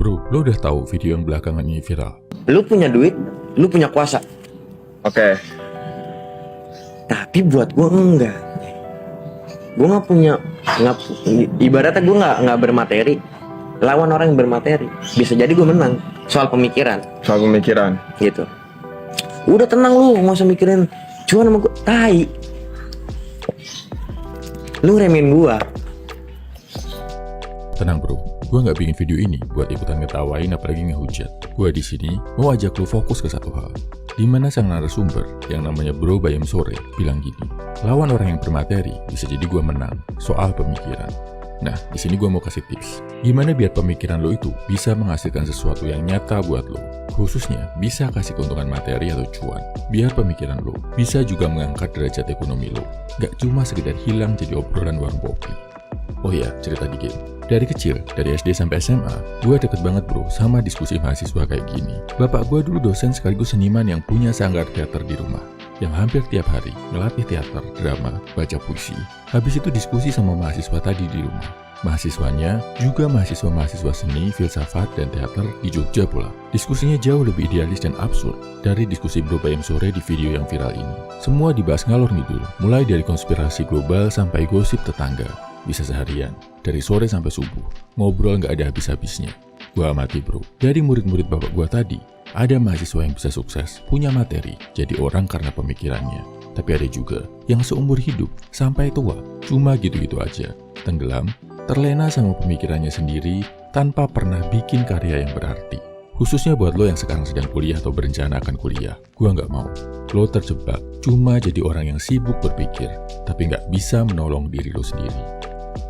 Bro, lo udah tahu video yang belakangan ini viral? Lu punya duit, lu punya kuasa. Oke. Tapi buat gue enggak. Gue nggak punya, ibaratnya gue nggak bermateri. Lawan orang yang bermateri, bisa jadi gue menang. Soal pemikiran. Gitu. Udah tenang lu, nggak usah mikirin cuan sama gue. Tai. Lu remehin gue. Tenang bro, gue nggak bikin video ini buat ikutan ngetawain apalagi ngehujat. Gue di sini mau ajak lu fokus ke satu hal, di mana sang narasumber yang namanya Bro Bayam Sore bilang gini, lawan orang yang bermateri bisa jadi gue menang soal pemikiran. Nah, di sini gue mau kasih tips, gimana biar pemikiran lo itu bisa menghasilkan sesuatu yang nyata buat lo, khususnya bisa kasih keuntungan materi atau cuan, biar pemikiran lo bisa juga mengangkat derajat ekonomi lo, gak cuma sekedar hilang jadi obrolan warung kopi. Oh iya, cerita dikit. Dari kecil, dari SD sampai SMA, gue deket banget bro sama diskusi mahasiswa kayak gini. Bapak gue dulu dosen sekaligus seniman yang punya sanggar teater di rumah, yang hampir tiap hari ngelatih teater, drama, baca puisi. Habis itu diskusi sama mahasiswa tadi di rumah. Mahasiswanya juga mahasiswa-mahasiswa seni, filsafat, dan teater di Jogja pula. Diskusinya jauh lebih idealis dan absurd dari diskusi Bro Bayam Sore di video yang viral ini. Semua dibahas ngalor ngidul, mulai dari konspirasi global sampai gosip tetangga. Bisa seharian, dari sore sampai subuh, ngobrol nggak ada habis-habisnya. Gua amati bro, dari murid-murid bapak gua tadi, ada mahasiswa yang bisa sukses, punya materi, jadi orang karena pemikirannya. Tapi ada juga yang seumur hidup, sampai tua, cuma gitu-gitu aja. Tenggelam, terlena sama pemikirannya sendiri, tanpa pernah bikin karya yang berarti. Khususnya buat lo yang sekarang sedang kuliah atau berencana akan kuliah, gua nggak mau. Lo terjebak, cuma jadi orang yang sibuk berpikir, tapi nggak bisa menolong diri lo sendiri.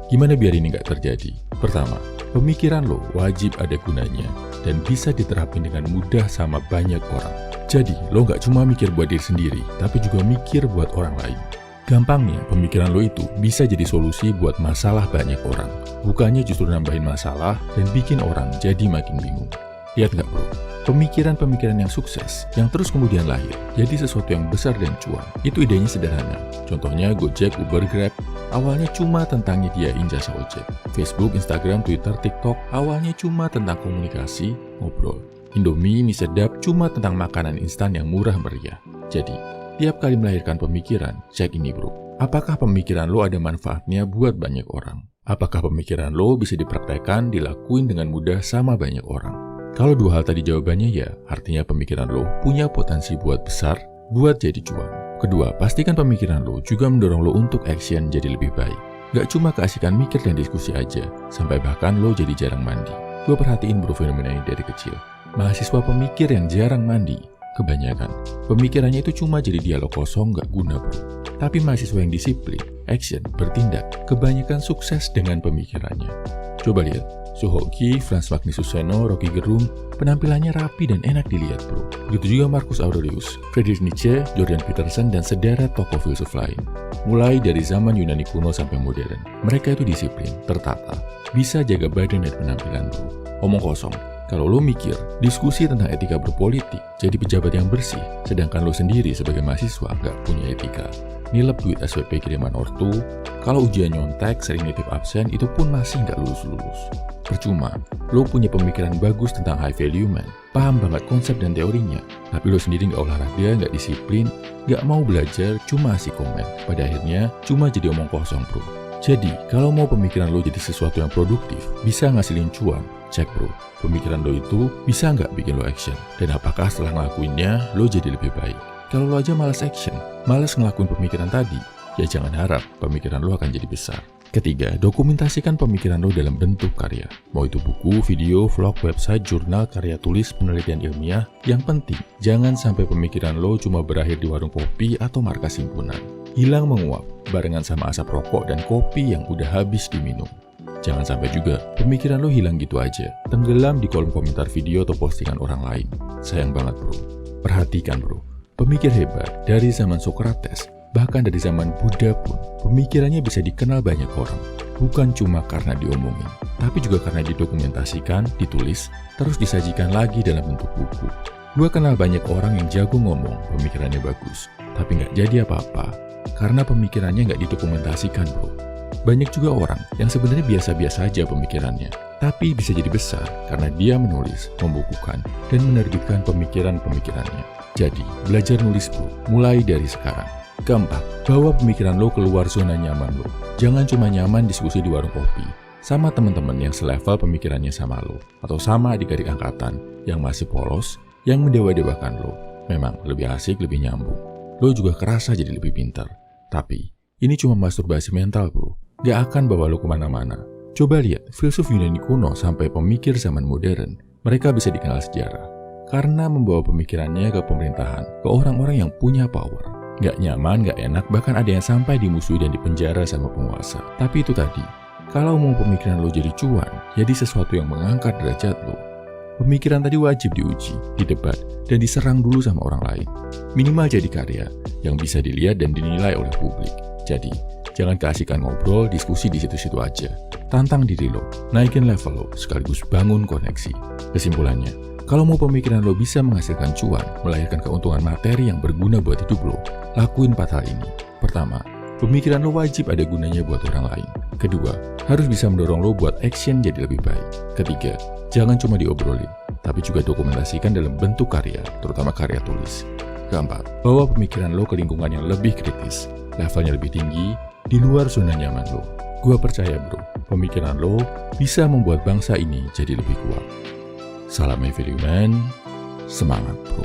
Gimana biar ini nggak terjadi? Pertama, pemikiran lo wajib ada gunanya dan bisa diterapin dengan mudah sama banyak orang. Jadi, lo nggak cuma mikir buat diri sendiri, tapi juga mikir buat orang lain. Gampangnya, pemikiran lo itu bisa jadi solusi buat masalah banyak orang. Bukannya justru nambahin masalah dan bikin orang jadi makin bingung. Lihat nggak bro? Pemikiran-pemikiran yang sukses, yang terus kemudian lahir, jadi sesuatu yang besar dan cuan. Itu idenya sederhana. Contohnya Gojek, Uber, Grab, awalnya cuma tentang nyediain jasa ojek. Facebook, Instagram, Twitter, TikTok, awalnya cuma tentang komunikasi, ngobrol. Indomie, mie sedap, cuma tentang makanan instan yang murah meriah. Jadi, tiap kali melahirkan pemikiran, cek ini bro. Apakah pemikiran lo ada manfaatnya buat banyak orang? Apakah pemikiran lo bisa dipraktekkan, dilakuin dengan mudah sama banyak orang? Kalau dua hal tadi jawabannya ya, artinya pemikiran lo punya potensi buat besar, buat jadi cuan. Kedua, pastikan pemikiran lo juga mendorong lo untuk action jadi lebih baik. Gak cuma keasikan mikir dan diskusi aja, sampai bahkan lo jadi jarang mandi. Gue perhatiin bro fenomena ini dari kecil. Mahasiswa pemikir yang jarang mandi, kebanyakan pemikirannya itu cuma jadi dialog kosong gak guna bro. Tapi mahasiswa yang disiplin, action, bertindak, kebanyakan sukses dengan pemikirannya. Coba lihat, Sohoki, Frans Magnisuseno, Rocky Gerung, penampilannya rapi dan enak dilihat bro. Begitu juga Marcus Aurelius, Friedrich Nietzsche, Jordan Peterson, dan sederet tokoh filsuf lain. Mulai dari zaman Yunani kuno sampai modern, mereka itu disiplin, tertata, bisa jaga badan dan penampilan bro. Omong kosong, kalau lo mikir, diskusi tentang etika berpolitik, jadi pejabat yang bersih, sedangkan lo sendiri sebagai mahasiswa nggak punya etika. Nilep duit SPP kiriman ortu, kalau ujian nyontek, sering nitip absen, itu pun masih nggak lulus-lulus. Percuma, lo punya pemikiran bagus tentang high value man, paham banget konsep dan teorinya, tapi lo sendiri nggak olahraga, nggak disiplin, nggak mau belajar, cuma asik komen. Pada akhirnya, cuma jadi omong kosong bro. Jadi, kalau mau pemikiran lo jadi sesuatu yang produktif, bisa ngasilin cuan, cek bro, pemikiran lo itu bisa nggak bikin lo action? Dan apakah setelah ngelakuinnya, lo jadi lebih baik? Kalau lo aja malas action, malas ngelakuin pemikiran tadi, ya jangan harap pemikiran lo akan jadi besar. Ketiga, dokumentasikan pemikiran lo dalam bentuk karya. Mau itu buku, video, vlog, website, jurnal, karya tulis, penelitian ilmiah. Yang penting, jangan sampai pemikiran lo cuma berakhir di warung kopi atau markas simpunan. Hilang menguap, barengan sama asap rokok dan kopi yang udah habis diminum. Jangan sampai juga pemikiran lo hilang gitu aja, tenggelam di kolom komentar video atau postingan orang lain. Sayang banget bro. Perhatikan bro, pemikir hebat dari zaman Socrates, bahkan dari zaman Buddha pun, pemikirannya bisa dikenal banyak orang. Bukan cuma karena diomongin, tapi juga karena didokumentasikan, ditulis, terus disajikan lagi dalam bentuk buku. Gue kenal banyak orang yang jago ngomong, pemikirannya bagus, tapi nggak jadi apa-apa, karena pemikirannya nggak didokumentasikan bro. Banyak juga orang yang sebenarnya biasa-biasa aja pemikirannya, tapi bisa jadi besar karena dia menulis, membukukan, dan menerbitkan pemikiran-pemikirannya. Jadi, belajar nulis bro, mulai dari sekarang. Keempat, bawa pemikiran lo keluar zona nyaman lo. Jangan cuma nyaman diskusi di warung kopi sama teman-teman yang selevel pemikirannya sama lo, atau sama adik-adik angkatan yang masih polos, yang mendewa-dewakan lo. Memang lebih asik, lebih nyambung. Lo juga kerasa jadi lebih pintar. Tapi, ini cuma masturbasi mental bro, gak akan bawa lo kemana-mana. Coba lihat, filsuf Yunani kuno sampai pemikir zaman modern, mereka bisa dikenal sejarah karena membawa pemikirannya ke pemerintahan, ke orang-orang yang punya power. Gak nyaman, gak enak, bahkan ada yang sampai dimusuhi dan dipenjara sama penguasa. Tapi itu tadi, kalau mau pemikiran lo jadi cuan, jadi sesuatu yang mengangkat derajat lo, pemikiran tadi wajib diuji, didebat, dan diserang dulu sama orang lain. Minimal jadi karya yang bisa dilihat dan dinilai oleh publik. Jadi, jangan keasikan ngobrol, diskusi di situ-situ aja. Tantang diri lo, naikin level lo, sekaligus bangun koneksi. Kesimpulannya, kalau mau pemikiran lo bisa menghasilkan cuan, melahirkan keuntungan materi yang berguna buat hidup lo, lakuin 4 hal ini. Pertama, pemikiran lo wajib ada gunanya buat orang lain. Kedua, harus bisa mendorong lo buat action jadi lebih baik. Ketiga, jangan cuma diobrolin, tapi juga dokumentasikan dalam bentuk karya, terutama karya tulis. Keempat, bawa pemikiran lo ke lingkungan yang lebih kritis, levelnya lebih tinggi, di luar zona nyaman lo. Gua percaya bro, pemikiran lo bisa membuat bangsa ini jadi lebih kuat. Salam Evoluman, semangat bro.